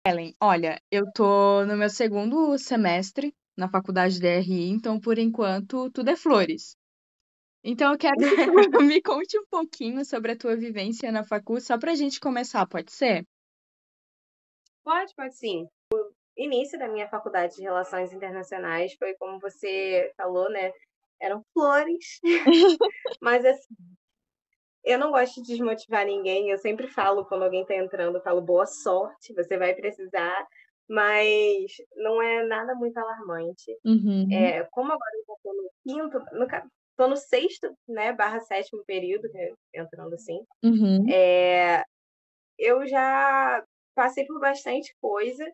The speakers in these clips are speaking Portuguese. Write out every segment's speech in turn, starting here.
Ellen, olha, eu tô no meu segundo semestre na faculdade de RI, então por enquanto tudo é flores. Então eu quero que tu me conte um pouquinho sobre a tua vivência na facul, só pra gente começar, pode ser? Pode sim. Início da minha faculdade de Relações Internacionais foi como você falou, né? Eram flores, mas assim, eu não gosto de desmotivar ninguém. Eu sempre falo quando alguém está entrando, eu falo boa sorte, você vai precisar, mas não é nada muito alarmante. Uhum, Como agora eu já estou no quinto, tô no sexto, né? Barra sétimo período, entrando assim. uhum, Eu já passei por bastante coisa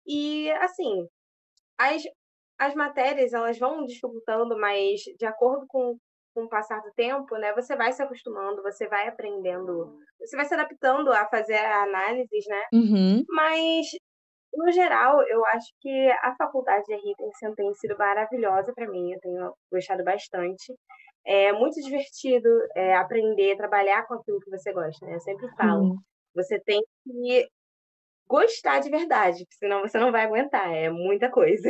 e assim, As, as matérias, elas vão dificultando, mas de acordo com o passar do tempo, né, você vai se acostumando, você vai aprendendo, você vai se adaptando a fazer análises, né? uhum. Mas, no geral, eu acho que a faculdade de RI tem sido maravilhosa para mim, eu tenho gostado bastante. É muito divertido aprender, trabalhar com aquilo que você gosta, né? Eu sempre falo, Sim. você tem que gostar de verdade, senão você não vai aguentar, é muita coisa.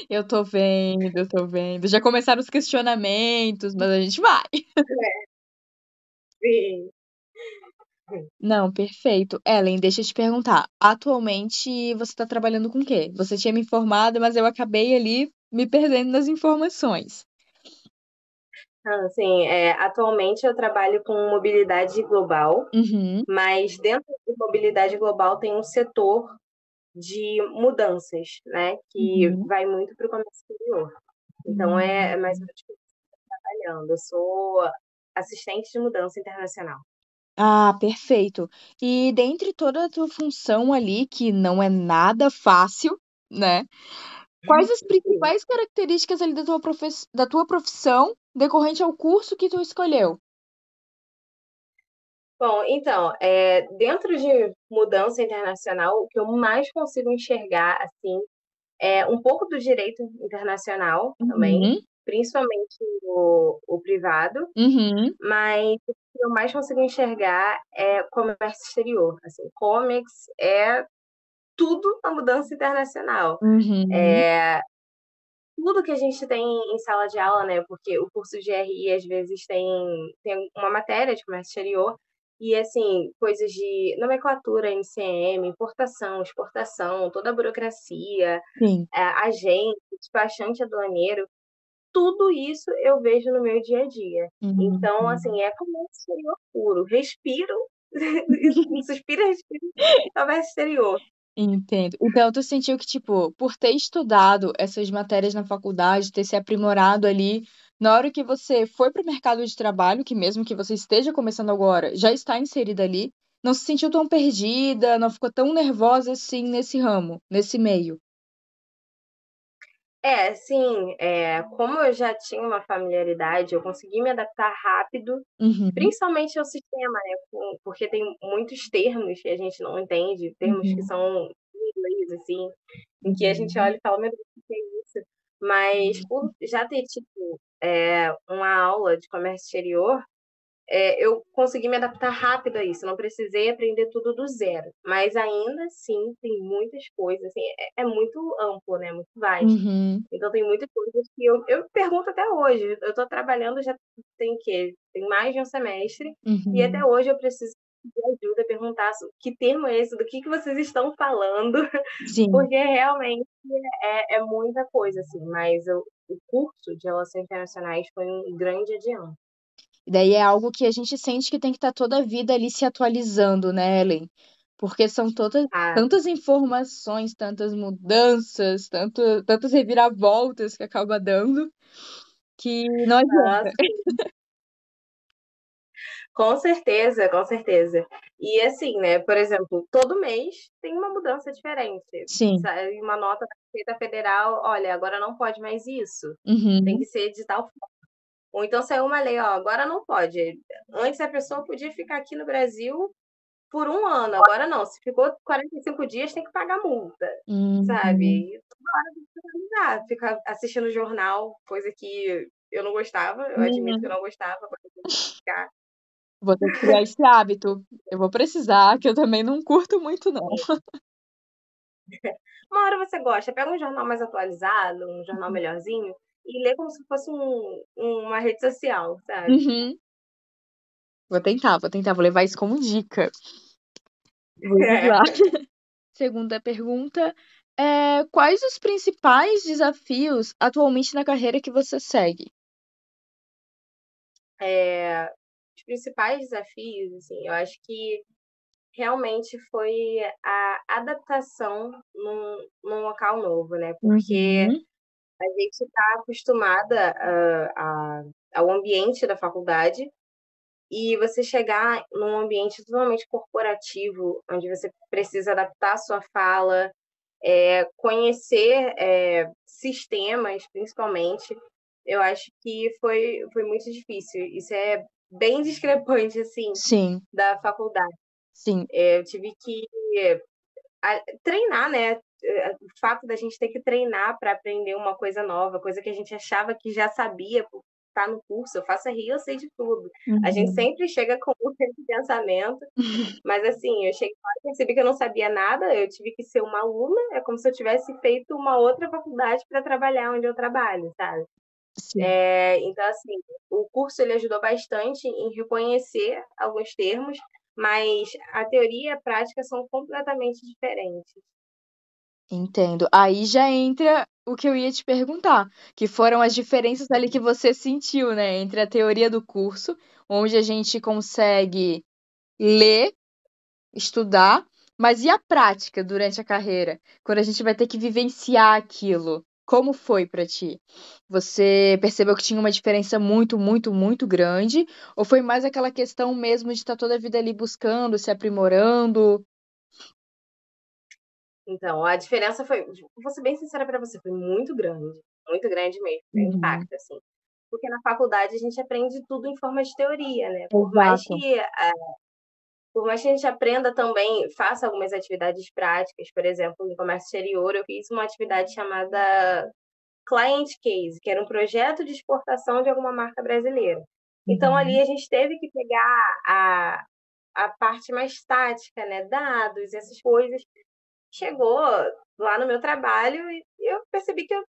Eu tô vendo, eu tô vendo. Já começaram os questionamentos, mas a gente vai. Sim. Não, perfeito. Ellen, deixa eu te perguntar. Atualmente você tá trabalhando com o quê? Você tinha me informado, mas eu acabei ali me perdendo nas informações. Assim, atualmente eu trabalho com mobilidade global, Uhum, mas dentro de mobilidade global tem um setor de mudanças, né, que uhum. vai muito para o comércio exterior. Então é mais ou Hum. menos o que eu estou trabalhando. Eu sou assistente de mudança internacional. Ah, perfeito. E dentre toda a tua função ali, que não é nada fácil, né? Quais as Sim. principais características ali da tua profissão decorrente ao curso que tu escolheu? Bom, então, dentro de mudança internacional, o que eu mais consigo enxergar, assim, é um pouco do direito internacional também, Uhum, principalmente o privado, uhum, mas o que eu mais consigo enxergar é comércio exterior. Assim, comics é tudo a mudança internacional. uhum. Tudo que a gente tem em sala de aula, né? Porque o curso de RI às vezes tem uma matéria de comércio exterior e assim, coisas de nomenclatura, NCM, importação, exportação, toda a burocracia, Sim. agente, despachante aduaneiro, tudo isso eu vejo no meu dia a dia. Então, Uhum. assim, é comércio exterior puro. Respiro, suspiro, respiro, comércio exterior. Entendo. Então, tu sentiu que, tipo, por ter estudado essas matérias na faculdade, ter se aprimorado ali, na hora que você foi para o mercado de trabalho, que mesmo que você esteja começando agora, já está inserida ali, não se sentiu tão perdida, não ficou tão nervosa assim nesse ramo, nesse meio. Sim, como eu já tinha uma familiaridade, eu consegui me adaptar rápido, Uhum, principalmente ao sistema, né? Porque tem muitos termos que a gente não entende, termos que uhum, são em inglês, assim, em que a gente uhum, olha e fala, meu Deus, o que é isso? Mas por já ter tido uma aula de comércio exterior, eu consegui me adaptar rápido a isso, não precisei aprender tudo do zero. Mas ainda assim, tem muitas coisas, assim, é muito amplo, né? Muito vasto. uhum, Então tem muitas coisas que eu pergunto até hoje. Eu estou trabalhando já tem quê? Tem mais de um semestre, e até uhum. hoje eu preciso de ajuda, perguntar que termo é esse, do que vocês estão falando, Sim. porque realmente é muita coisa, assim, mas o curso de Relações Internacionais foi um grande adianto. E daí é algo que a gente sente que tem que estar toda a vida ali se atualizando, né, Ellen? Porque são todas, Ah, tantas informações, tantas mudanças, tantas reviravoltas que acaba dando, que não adianta. nossa, com certeza, com certeza. E assim, né, por exemplo, todo mês tem uma mudança diferente. Sim. Sai uma nota da Receita Federal, olha, agora não pode mais isso. Tem Uhum. que ser de tal forma. Ou então saiu uma lei, ó, agora não pode. Antes a pessoa podia ficar aqui no Brasil por um ano, agora não. Se ficou 45 dias, tem que pagar multa, sabe? Uhum. E toda hora tem que organizar, ficar assistindo jornal, coisa que eu não gostava, eu admito que eu Uhum. não gostava, agora eu tenho que ficar. Vou ter que criar esse hábito. Eu vou precisar, que eu também não curto muito, não. Uma hora você gosta, pega um jornal mais atualizado, um jornal melhorzinho, e lê como se fosse uma rede social, sabe? Uhum. Vou levar isso como dica. Vamos lá. Segunda pergunta quais os principais desafios atualmente na carreira que você segue? Os principais desafios, assim, eu acho que realmente foi a adaptação num local novo, né? Porque Uhum. a gente está acostumada ao ambiente da faculdade e você chegar num ambiente totalmente corporativo, onde você precisa adaptar a sua fala, conhecer sistemas, principalmente, eu acho que foi muito difícil. Isso é bem discrepante, assim, Sim, da faculdade. sim. Eu tive que treinar, né? O fato da gente ter que treinar para aprender uma coisa nova, coisa que a gente achava que já sabia por estar no curso, eu faço RI, eu sei de tudo. A gente Uhum. sempre chega com esse pensamento, mas assim, eu cheguei lá e percebi que eu não sabia nada, eu tive que ser uma aluna, é como se eu tivesse feito uma outra faculdade para trabalhar onde eu trabalho, sabe? Sim, Então, assim, o curso ele ajudou bastante em reconhecer alguns termos, mas a teoria e a prática são completamente diferentes. entendo. Aí já entra o que eu ia te perguntar, que foram as diferenças ali que você sentiu, né, entre a teoria do curso, onde a gente consegue ler, estudar, mas e a prática durante a carreira? Quando a gente vai ter que vivenciar aquilo, como foi pra ti? Você percebeu que tinha uma diferença muito, muito, muito grande? Ou foi mais aquela questão mesmo de estar toda a vida ali buscando, se aprimorando? Então, a diferença foi, vou ser bem sincera para você, foi muito grande mesmo, foi um Uhum. impacto, assim. Porque na faculdade a gente aprende tudo em forma de teoria, né? Exato. Por mais que a gente aprenda também, faça algumas atividades práticas, por exemplo, no comércio exterior, eu fiz uma atividade chamada Client Case, que era um projeto de exportação de alguma marca brasileira. Então, ali Uhum. a gente teve que pegar a parte mais tática, né? Dados, essas coisas. Chegou lá no meu trabalho e eu percebi que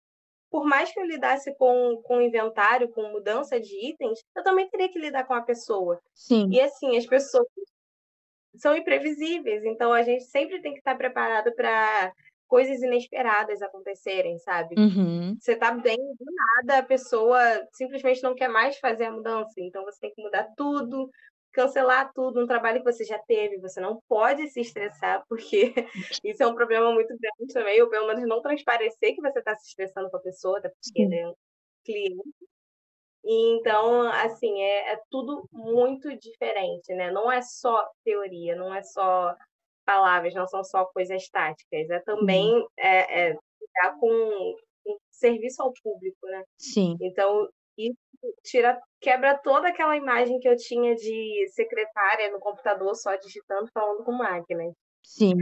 por mais que eu lidasse com inventário, com mudança de itens, eu também teria que lidar com a pessoa. Sim. E assim, as pessoas são imprevisíveis, então a gente sempre tem que estar preparado para coisas inesperadas acontecerem, sabe? Uhum. Você tá bem, do nada, a pessoa simplesmente não quer mais fazer a mudança, então você tem que mudar tudo, cancelar tudo, um trabalho que você já teve, você não pode se estressar, porque isso é um problema muito grande também, ou pelo menos não transparecer que você está se estressando com a pessoa, até porque ele Sim. é um cliente. E então, assim, é tudo muito diferente, né? Não é só teoria, não é só palavras, não são só coisas táticas, é Sim. também lidar com serviço ao público, né? Sim. Então, isso quebra toda aquela imagem que eu tinha de secretária no computador só digitando, falando com máquinas. Sim.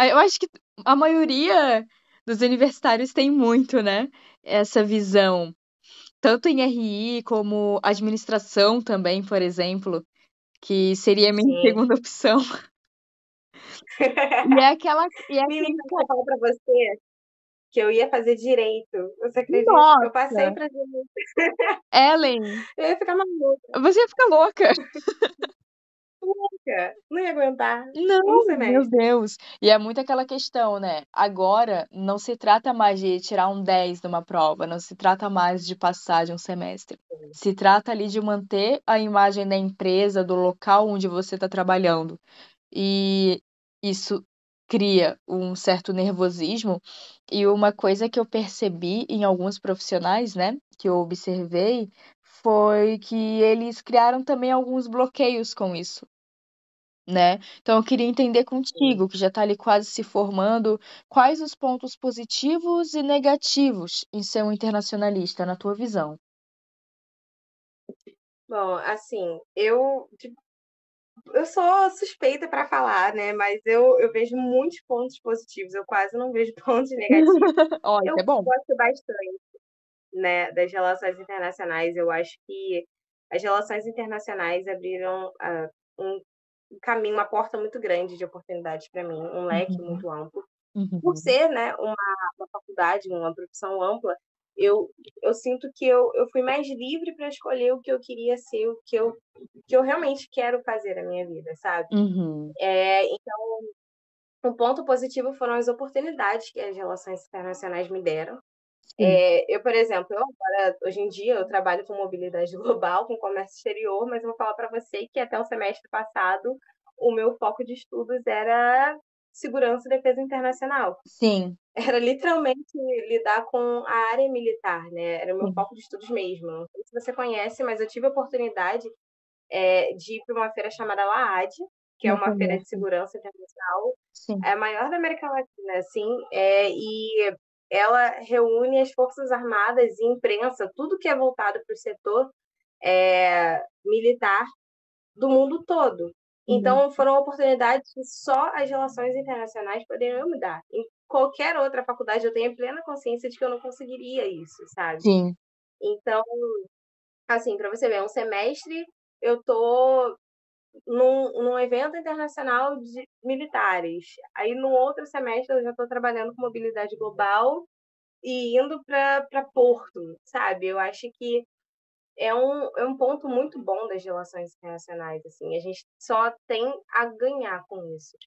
Eu acho que a maioria dos universitários tem muito, né, essa visão, tanto em RI como administração também, por exemplo, que seria a minha Sim. segunda opção. E é Menina, aquele eu falo pra você que eu ia fazer direito. Você acredita? Eu passei nossa, pra direito. Ellen, Eu ia ficar maluca. você ia ficar louca. Não ia aguentar um Não, meu semestre. Deus. E é muito aquela questão, né? Agora não se trata mais de tirar um 10 numa prova, não se trata mais de passar de um semestre. Se trata ali de manter a imagem da empresa, do local onde você está trabalhando. E isso cria um certo nervosismo. E uma coisa que eu percebi em alguns profissionais, né, que eu observei, foi que eles criaram também alguns bloqueios com isso, né? Então eu queria entender contigo, que já está ali quase se formando, quais os pontos positivos e negativos em ser um internacionalista, na tua visão? Bom, assim, eu sou suspeita para falar, né? Mas eu vejo muitos pontos positivos, eu quase não vejo pontos negativos. Ó, isso Eu é bom. gosto bastante, né, das relações internacionais. Eu acho que as relações internacionais abriram um caminho, uma porta muito grande de oportunidades para mim, um leque Uhum. muito amplo. Por Uhum. ser, né, uma faculdade, uma profissão ampla, eu sinto que eu fui mais livre para escolher o que eu queria ser, que eu realmente quero fazer na minha vida, sabe? Uhum. Então, um ponto positivo foram as oportunidades que as relações internacionais me deram. Sim. Eu, por exemplo, agora, hoje em dia, eu trabalho com mobilidade global, com comércio exterior, mas eu vou falar para você que até o semestre passado, o meu foco de estudos era segurança e defesa internacional. Sim. Era literalmente lidar com a área militar, né? Era o meu Sim. foco de estudos mesmo. Não sei se você conhece, mas eu tive a oportunidade de ir para uma feira chamada LAAD, que é Não uma feira de conheço. segurança internacional, Sim. é a maior da América Latina, assim, e ela reúne as Forças Armadas e imprensa, tudo que é voltado para o setor militar do mundo todo. Uhum. Então, foram oportunidades que só as relações internacionais poderiam me dar. Em qualquer outra faculdade, eu tenho plena consciência de que eu não conseguiria isso, sabe? Sim. Então, assim, para você ver, um semestre eu tô num evento internacional de militares. Aí, no outro semestre, eu já estou trabalhando com mobilidade global e indo para Porto, sabe? Eu acho que é um ponto muito bom das relações internacionais, assim. A gente só tem a ganhar com isso.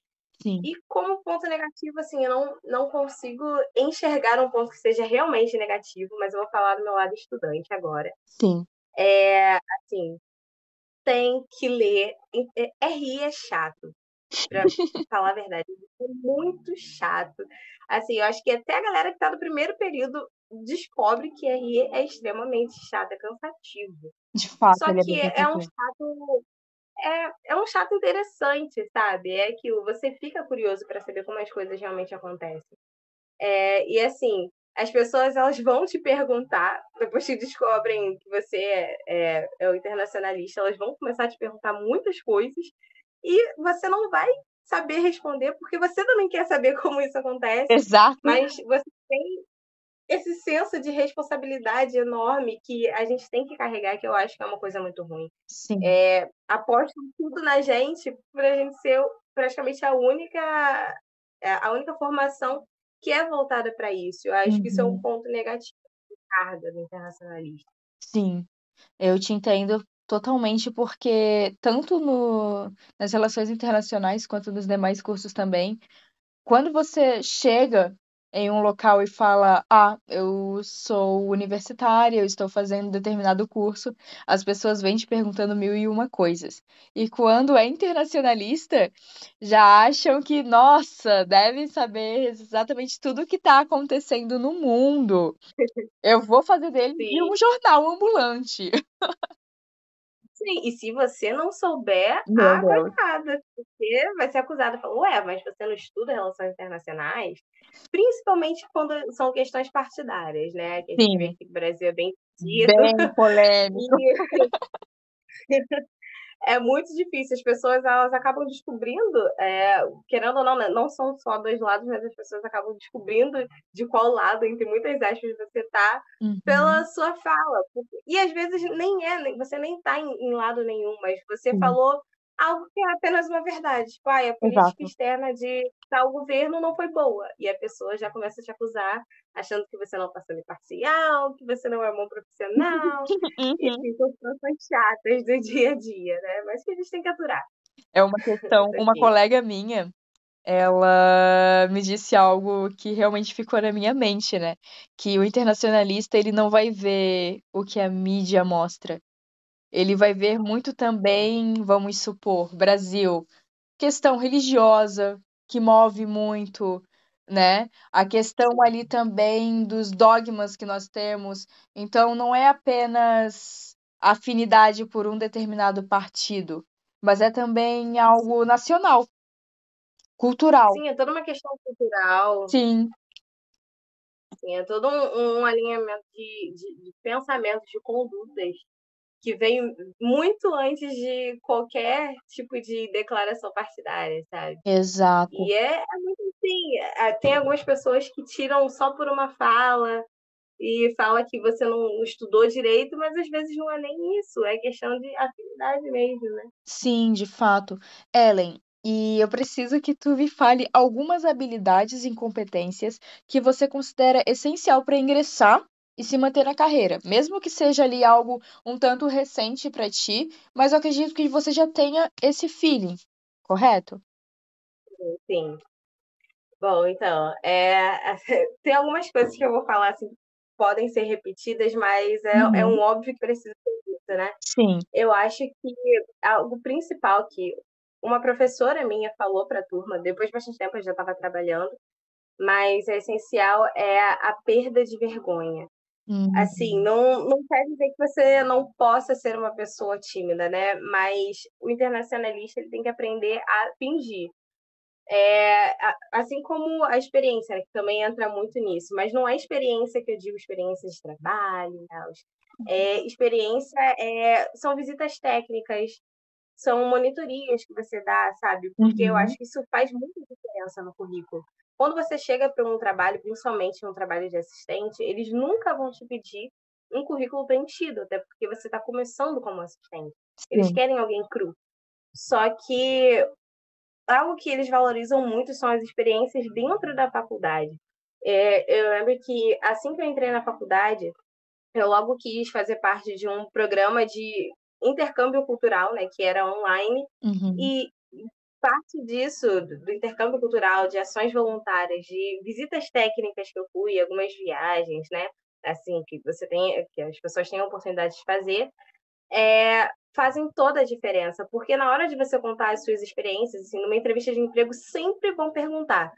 Sim. E como ponto negativo, assim, eu não consigo enxergar um ponto que seja realmente negativo, mas eu vou falar do meu lado estudante agora. Sim. Assim, tem que ler. RI é chato, pra falar a verdade. É muito chato. Assim, eu acho que até a galera que tá no primeiro período descobre que RI é extremamente chato, é cansativo. De fato, Só ele é que bem é um chato interessante, sabe? É que você fica curioso para saber como as coisas realmente acontecem. E assim, as pessoas elas vão te perguntar, depois que descobrem que você é o internacionalista, elas vão começar a te perguntar muitas coisas e você não vai saber responder, porque você também quer saber como isso acontece, exato. mas você tem esse senso de responsabilidade enorme que a gente tem que carregar, que eu acho que é uma coisa muito ruim. Sim. Apostam tudo na gente para a gente ser praticamente a única formação que é voltada para isso. Eu acho que isso é um Uhum. ponto negativo da carga do internacionalista. Sim. Eu te entendo totalmente, porque tanto nas relações internacionais quanto nos demais cursos também, quando você chega em um local e fala, eu sou universitária, eu estou fazendo determinado curso, as pessoas vêm te perguntando mil e uma coisas. E quando é internacionalista, já acham que, nossa, devem saber exatamente tudo o que está acontecendo no mundo. Eu vou fazer dele de Sim, um jornal ambulante. sim. E se você não souber, Meu Deus. coitada, você vai ser acusada. Fala, ué, mas você não estuda relações internacionais? Principalmente quando são questões partidárias, né? Que a gente vê Sim, que o Brasil é bem dividido. bem polêmico. E é muito difícil. As pessoas elas acabam descobrindo, querendo ou não, né? Não são só dois lados, mas as pessoas acabam descobrindo de qual lado, entre muitas aspas, você tá pela Uhum, sua fala. E às vezes você nem tá em lado nenhum, mas você sim, falou algo que é apenas uma verdade. Tipo, a política exato. externa de tal governo não foi boa. E a pessoa já começa a te acusar, achando que você não está sendo imparcial, que você não é um bom profissional. E Uhum. assim, são situações chatas do dia a dia, né? Mas que a gente tem que aturar. É uma questão, Isso uma aqui. colega minha, ela me disse algo que realmente ficou na minha mente, né? Que o internacionalista, ele não vai ver o que a mídia mostra. Ele vai ver muito também, vamos supor, Brasil, questão religiosa que move muito, né? A questão ali também dos dogmas que nós temos. Então, não é apenas afinidade por um determinado partido, mas é também algo nacional, cultural. Sim, é toda uma questão cultural, Sim, assim, é todo um alinhamento de pensamentos, de condutas, que vem muito antes de qualquer tipo de declaração partidária, sabe? exato. E é muito assim. Tem algumas pessoas que tiram só por uma fala, e fala que você não estudou direito, mas às vezes não é nem isso, é questão de afinidade mesmo, né? Sim, de fato. Ellen, e eu preciso que tu me fale algumas habilidades e competências que você considera essencial para ingressar e se manter na carreira, mesmo que seja ali algo um tanto recente para ti, mas eu acredito que você já tenha esse feeling, correto? Sim. Bom, então, tem algumas coisas que eu vou falar assim, podem ser repetidas, mas é um Uhum. óbvio que precisa ser dito, né? Sim. Eu acho que algo principal que uma professora minha falou para a turma, depois de bastante tempo eu já estava trabalhando, mas é essencial é a perda de vergonha. Assim, Uhum. não quer dizer que você não possa ser uma pessoa tímida, né? Mas o internacionalista ele tem que aprender a fingir. Assim como a experiência, né, que também entra muito nisso, mas não é experiência que eu digo experiência de trabalho, né? Experiência são visitas técnicas, são monitorias que você dá, sabe? Porque eu Uhum. acho que isso faz muita diferença no currículo. Quando você chega para um trabalho, principalmente um trabalho de assistente, eles nunca vão te pedir um currículo preenchido, até porque você está começando como assistente. Eles Sim. querem alguém cru. Só que algo que eles valorizam muito são as experiências dentro da faculdade. Eu lembro que assim que eu entrei na faculdade, eu logo quis fazer parte de um programa de intercâmbio cultural, né, que era online, Uhum. e parte disso, do intercâmbio cultural, de ações voluntárias, de visitas técnicas que eu fui, algumas viagens, né, assim, que as pessoas têm a oportunidade de fazer, fazem toda a diferença, porque na hora de você contar as suas experiências, assim, numa entrevista de emprego, sempre vão perguntar.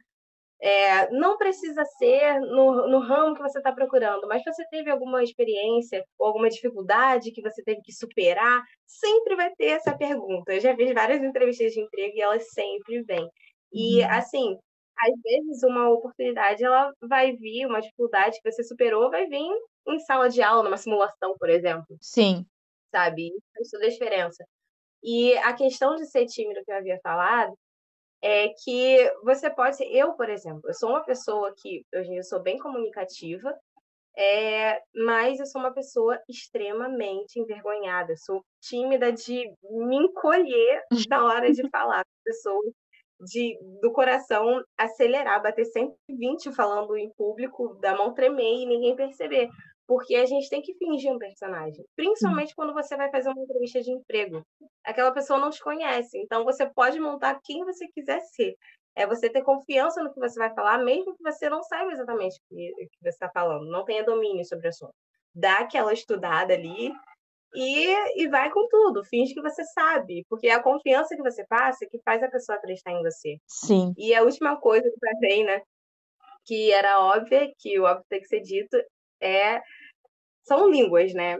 Não precisa ser no ramo que você está procurando, mas você teve alguma experiência ou alguma dificuldade que você teve que superar? Sempre vai ter essa pergunta. Eu já fiz várias entrevistas de emprego e elas sempre vêm. E, Uhum. assim, às vezes uma oportunidade ela vai vir, uma dificuldade que você superou vai vir em sala de aula, numa simulação, por exemplo, Sim. sabe? Isso faz toda a diferença. E a questão de ser tímido que eu havia falado é que você pode ser. Eu, por exemplo, eu sou uma pessoa que hoje em dia eu sou bem comunicativa, mas eu sou uma pessoa extremamente envergonhada. Eu sou tímida de me encolher na hora de falar com pessoas, do coração acelerar, bater 120 falando em público, da mão tremer e ninguém perceber. Porque a gente tem que fingir um personagem, Sim. principalmente quando você vai fazer uma entrevista de emprego. Aquela pessoa não te conhece, então você pode montar quem você quiser ser. É você ter confiança no que você vai falar, mesmo que você não saiba exatamente o que você está falando, não tenha domínio sobre o assunto. Dá aquela estudada ali e vai com tudo, finge que você sabe, porque é a confiança que você passa que faz a pessoa acreditar em você. Sim. E a última coisa que eu falei, né, que era óbvia, que o óbvio tem que ser dito, é, são línguas, né?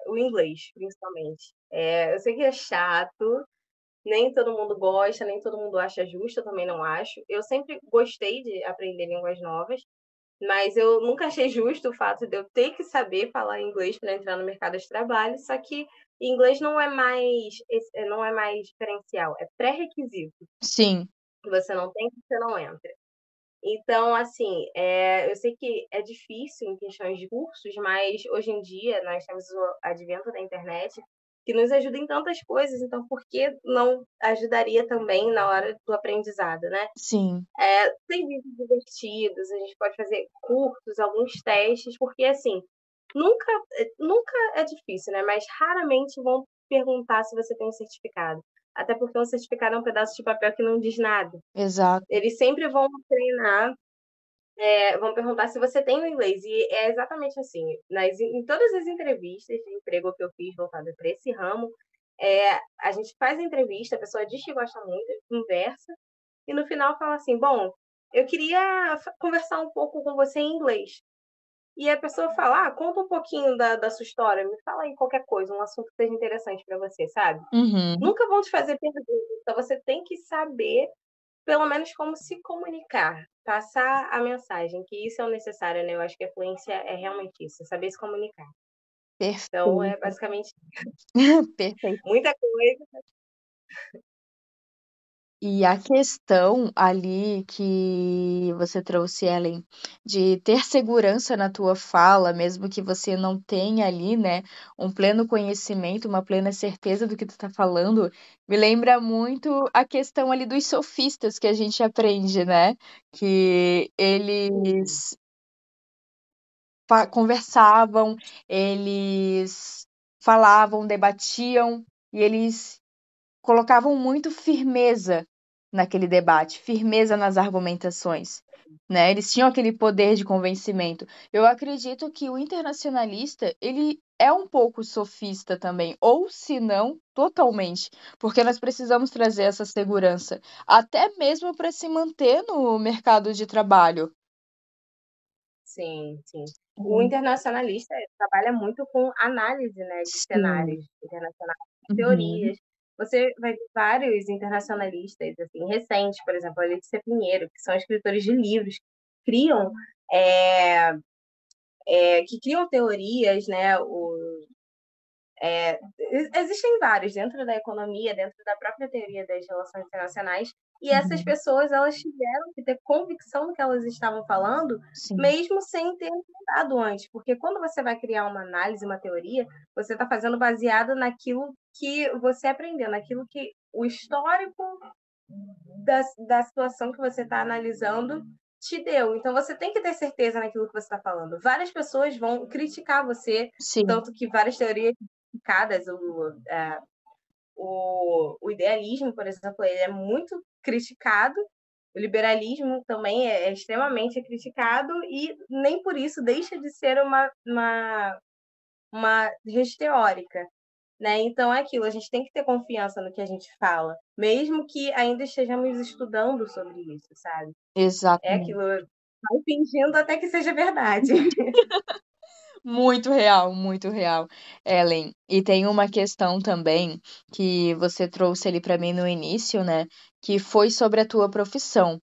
O inglês, principalmente. Eu sei que é chato, nem todo mundo gosta, nem todo mundo acha justo, eu também não acho. Eu sempre gostei de aprender línguas novas, mas eu nunca achei justo o fato de eu ter que saber falar inglês para entrar no mercado de trabalho, só que inglês não é mais diferencial, é pré-requisito. Sim. Você não tem, você não entra. Então, assim, eu sei que é difícil em questões de cursos, mas hoje em dia nós temos o advento da internet que nos ajuda em tantas coisas, então por que não ajudaria também na hora do aprendizado, né? Sim. Tem vídeos divertidos, a gente pode fazer cursos, alguns testes, porque assim, nunca, nunca é difícil, né? Mas raramente vão perguntar se você tem um certificado. Até porque um certificado é um pedaço de papel que não diz nada. Exato. Eles sempre vão treinar, vão perguntar se você tem o inglês. E é exatamente assim. Em todas as entrevistas de emprego que eu fiz voltada para esse ramo, a gente faz a entrevista, a pessoa diz que gosta muito, conversa, e no final fala assim: bom, eu queria conversar um pouco com você em inglês. E a pessoa fala: conta um pouquinho da sua história, me fala aí qualquer coisa, um assunto que seja interessante para você, sabe? Uhum. Nunca vão te fazer perguntas, então você tem que saber, pelo menos, como se comunicar, passar a mensagem, que isso é o necessário, né? Eu acho que a fluência é realmente isso, saber se comunicar. Então, é Perfeito. basicamente Perfeito. muita coisa. E a questão ali que você trouxe, Ellen, de ter segurança na tua fala, mesmo que você não tenha ali, né, um pleno conhecimento, uma plena certeza do que tu está falando, me lembra muito a questão ali dos sofistas que a gente aprende, né? Que Sim, eles conversavam, eles falavam, debatiam e eles colocavam muito firmeza naquele debate, firmeza nas argumentações, né? Eles tinham aquele poder de convencimento. Eu acredito que o internacionalista, ele é um pouco sofista também, ou se não, totalmente, porque nós precisamos trazer essa segurança, até mesmo para se manter no mercado de trabalho. sim, sim. O Uhum. internacionalista trabalha muito com análise, né, de Sim. cenários internacionais, Uhum. teorias. Você vai ver vários internacionalistas, assim, recentes, por exemplo, a Letícia Pinheiro, que são escritores de livros, que criam, é, que criam teorias, né, existem vários dentro da economia, dentro da própria teoria das relações internacionais, e essas Uhum. pessoas elas tiveram que ter convicção no que elas estavam falando, Sim, mesmo sem ter estudado antes, porque quando você vai criar uma análise, uma teoria, você está fazendo baseado naquilo que você aprendeu, naquilo que o histórico da situação que você está analisando te deu. Então você tem que ter certeza naquilo que você está falando. Várias pessoas vão criticar você, sim, tanto que várias teorias criticadas, o idealismo, por exemplo, ele é muito criticado, o liberalismo também é extremamente criticado e nem por isso deixa de ser uma rede teórica. Né? Então é aquilo, a gente tem que ter confiança no que a gente fala, mesmo que ainda estejamos estudando sobre isso, sabe? É aquilo, exatamente. vai fingindo até que seja verdade. Muito real, Ellen. E tem uma questão também que você trouxe ali para mim no início, né? Que foi sobre a tua profissão.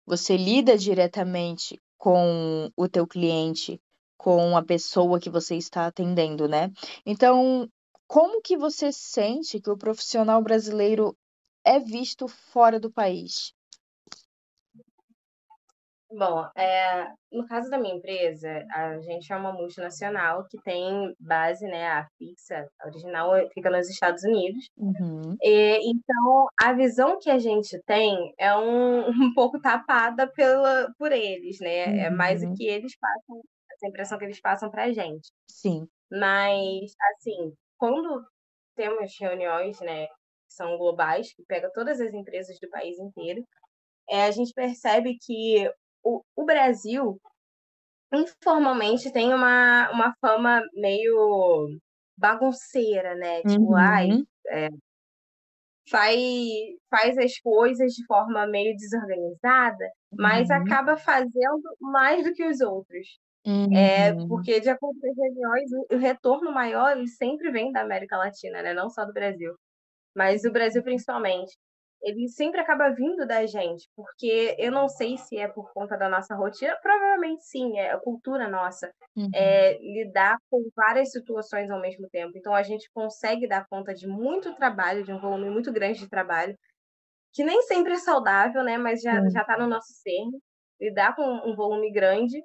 Você lida diretamente com o teu cliente, com a pessoa que você está atendendo, né? Então, como que você sente que o profissional brasileiro é visto fora do país? Bom, no caso da minha empresa, a gente é uma multinacional que tem base, né, a fixa, a original fica nos Estados Unidos. Uhum, Então, a visão que a gente tem é um pouco tapada por eles, né? É mais o uhum, que eles passam, essa impressão que eles passam para a gente. sim. Mas, assim, quando temos reuniões, né, que são globais, que pega todas as empresas do país inteiro, a gente percebe que o Brasil, informalmente, tem uma fama meio bagunceira, né? Tipo, ai, Uhum, faz, faz as coisas de forma meio desorganizada, mas uhum, acaba fazendo mais do que os outros. uhum, Porque, de acordo com as regiões, o retorno maior ele sempre vem da América Latina, né? Não só do Brasil, mas o Brasil principalmente. Ele sempre acaba vindo da gente, porque eu não sei se é por conta da nossa rotina, provavelmente sim, é a cultura nossa, uhum. lidar com várias situações ao mesmo tempo. Então a gente consegue dar conta de muito trabalho, de um volume muito grande de trabalho, que nem sempre é saudável, né? Mas já Sim, está no nosso cerne, lidar com um volume grande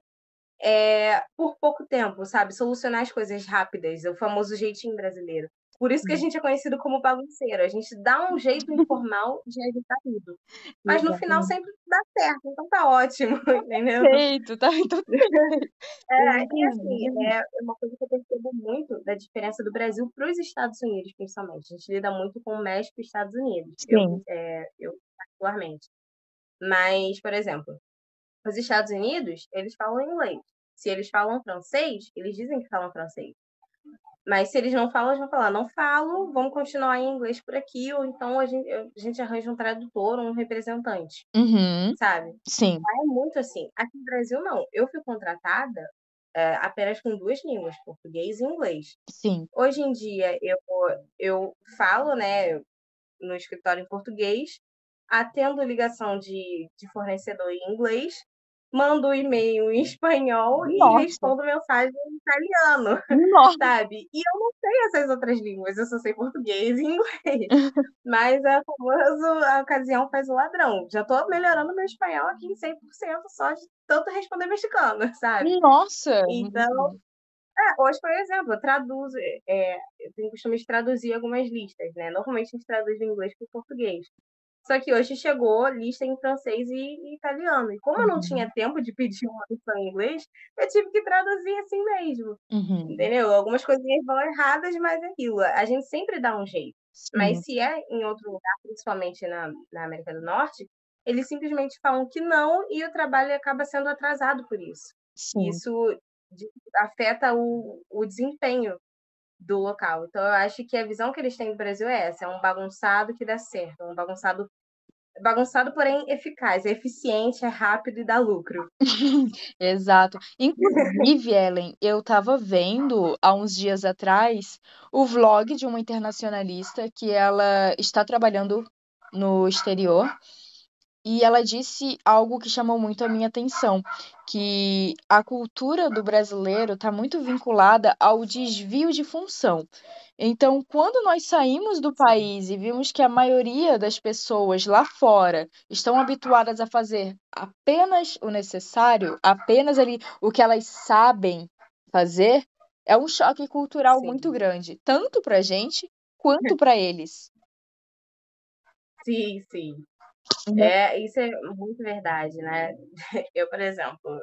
por pouco tempo, sabe? Solucionar as coisas rápidas, o famoso jeitinho brasileiro. Por isso que a sim. gente é conhecido como bagunceiro. A gente dá um jeito informal de agitar tudo. Mas no final Exatamente. sempre dá certo, então tá ótimo, entendeu? Perfeito, tá? Então, E assim, inclusive, é uma coisa que eu percebo muito da diferença do Brasil para os Estados Unidos, principalmente. A gente lida muito com o México e Estados Unidos, sim. eu particularmente. Mas, por exemplo, os Estados Unidos, eles falam inglês. Se eles falam francês, eles dizem que falam francês. Mas se eles não falam, eles vão falar, não falo, vamos continuar em inglês por aqui, ou então a gente arranja um tradutor, um representante, Uhum, sabe? sim, É muito assim. Aqui no Brasil, não. Eu fui contratada apenas com duas línguas, português e inglês. sim. Hoje em dia, eu falo, né, no escritório em português, atendo ligação de fornecedor em inglês, mando um e-mail em espanhol e Nossa, respondo mensagem em italiano, nossa. sabe? E eu não sei essas outras línguas, eu só sei português e inglês. Mas é famoso, a ocasião faz o ladrão. Já tô melhorando meu espanhol aqui em 100% só de tanto responder mexicano, sabe? Nossa, Então, hoje, por exemplo, eu traduzo, eu tenho costume de traduzir algumas listas, né? Normalmente a gente traduz do inglês para o português. Só que hoje chegou lista em francês e italiano. E como eu não tinha uhum, tempo de pedir uma lição em inglês, eu tive que traduzir assim mesmo. uhum, Entendeu? Algumas coisinhas vão erradas, mas é aquilo. A gente sempre dá um jeito. sim, Mas se é em outro lugar, principalmente na América do Norte, eles simplesmente falam que não e o trabalho acaba sendo atrasado por isso. E sim. isso afeta o desempenho do local. Então, eu acho que a visão que eles têm do Brasil é essa: é um bagunçado que dá certo, um bagunçado, porém eficaz, é eficiente, é rápido e dá lucro. Exato. Inclusive, Ellen, eu estava vendo há uns dias atrás o vlog de uma internacionalista que ela está trabalhando no exterior. E ela disse algo que chamou muito a minha atenção, que a cultura do brasileiro está muito vinculada ao desvio de função. Então, quando nós saímos do Sim, país e vimos que a maioria das pessoas lá fora estão habituadas a fazer apenas o necessário, apenas ali o que elas sabem fazer, é um choque cultural muito sim. grande, tanto para a gente quanto para eles. Sim, sim. Né? Isso é muito verdade, né? Eu, por exemplo,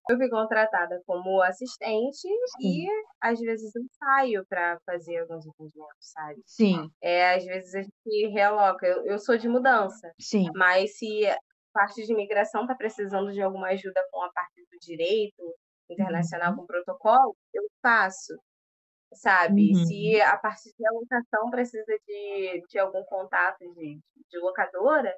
eu fui contratada como assistente e Sim, às vezes eu saio para fazer alguns atendimentos, sabe? sim, Às vezes a gente realoca. Eu sou de mudança, sim. mas se a parte de imigração está precisando de alguma ajuda com a parte do direito internacional, Uhum. com protocolo, eu faço, sabe? Se Uhum. a parte de alocação precisa de algum contato de locadora,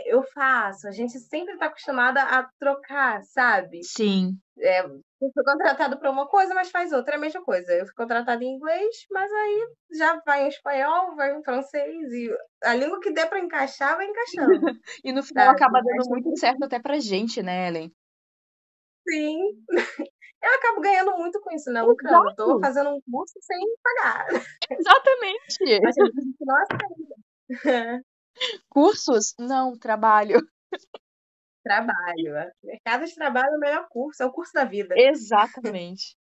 eu faço. A gente sempre está acostumada a trocar, sabe? Sim. Eu fui contratado para uma coisa, mas faz outra, é a mesma coisa. Eu fui contratada em inglês, mas aí já vai em espanhol, vai em francês, e a língua que der para encaixar, vai encaixando, E no final sabe? acaba dando Mas muito certo até pra gente, né, Ellen? sim, eu acabo ganhando muito com isso, né? Lucrando. Eu tô Exato, fazendo um curso sem pagar. exatamente. Mas tem muita gente que não aceita. Cursos? Não, trabalho. Trabalho. Mercado de trabalho é o melhor curso, é o curso da vida. Exatamente.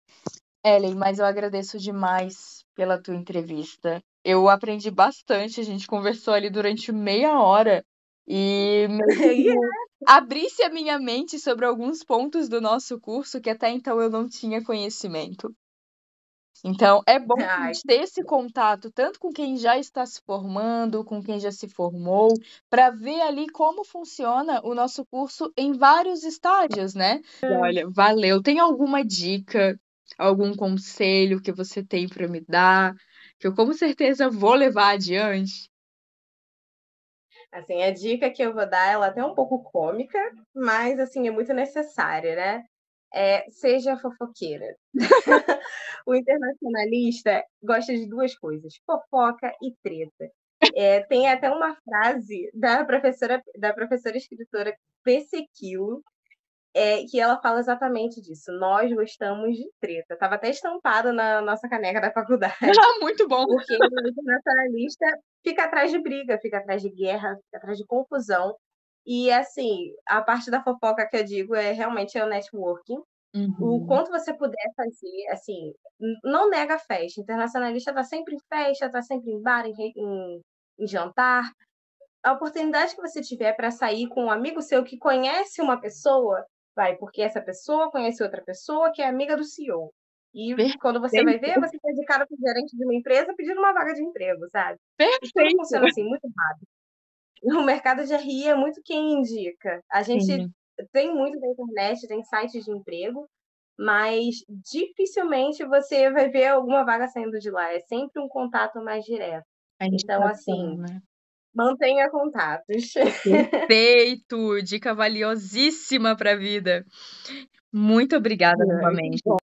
Ellen, mas eu agradeço demais pela tua entrevista. Eu aprendi bastante, a gente conversou ali durante meia hora e meio E que abrisse a minha mente sobre alguns pontos do nosso curso que até então eu não tinha conhecimento. Então, é bom a ai, gente ter esse contato tanto com quem já está se formando, com quem já se formou, para ver ali como funciona o nosso curso em vários estágios, né? E olha, valeu. Tem alguma dica, algum conselho que você tem para me dar, que eu com certeza vou levar adiante? assim, a dica que eu vou dar, ela é até um pouco cômica, mas assim, é muito necessária, né? Seja fofoqueira. O internacionalista gosta de duas coisas: fofoca e treta. Tem até uma frase da professora escritora Pessequilo, que ela fala exatamente disso. Nós gostamos de treta. Estava até estampado na nossa caneca da faculdade. Muito bom. Porque o internacionalista fica atrás de briga, fica atrás de guerra, fica atrás de confusão. E, assim, a parte da fofoca que eu digo realmente o networking. O Uhum. quanto você puder fazer, assim, não nega festa. Internacionalista está sempre em festa, está sempre em bar, em jantar. A oportunidade que você tiver para sair com um amigo seu que conhece uma pessoa, vai, porque essa pessoa conhece outra pessoa que é amiga do CEO. E quando você vai ver, Perfeito, você está de cara com o gerente de uma empresa pedindo uma vaga de emprego, sabe? E tudo perfeito. funciona assim, muito rápido. O mercado de RI é muito quem indica. A gente Sim, tem muito da internet, tem sites de emprego, mas dificilmente você vai ver alguma vaga saindo de lá. É sempre um contato mais direto. a Então, indicação, assim, né? mantenha contatos. Perfeito! Dica valiosíssima para a vida. Muito obrigada Muito novamente. bom.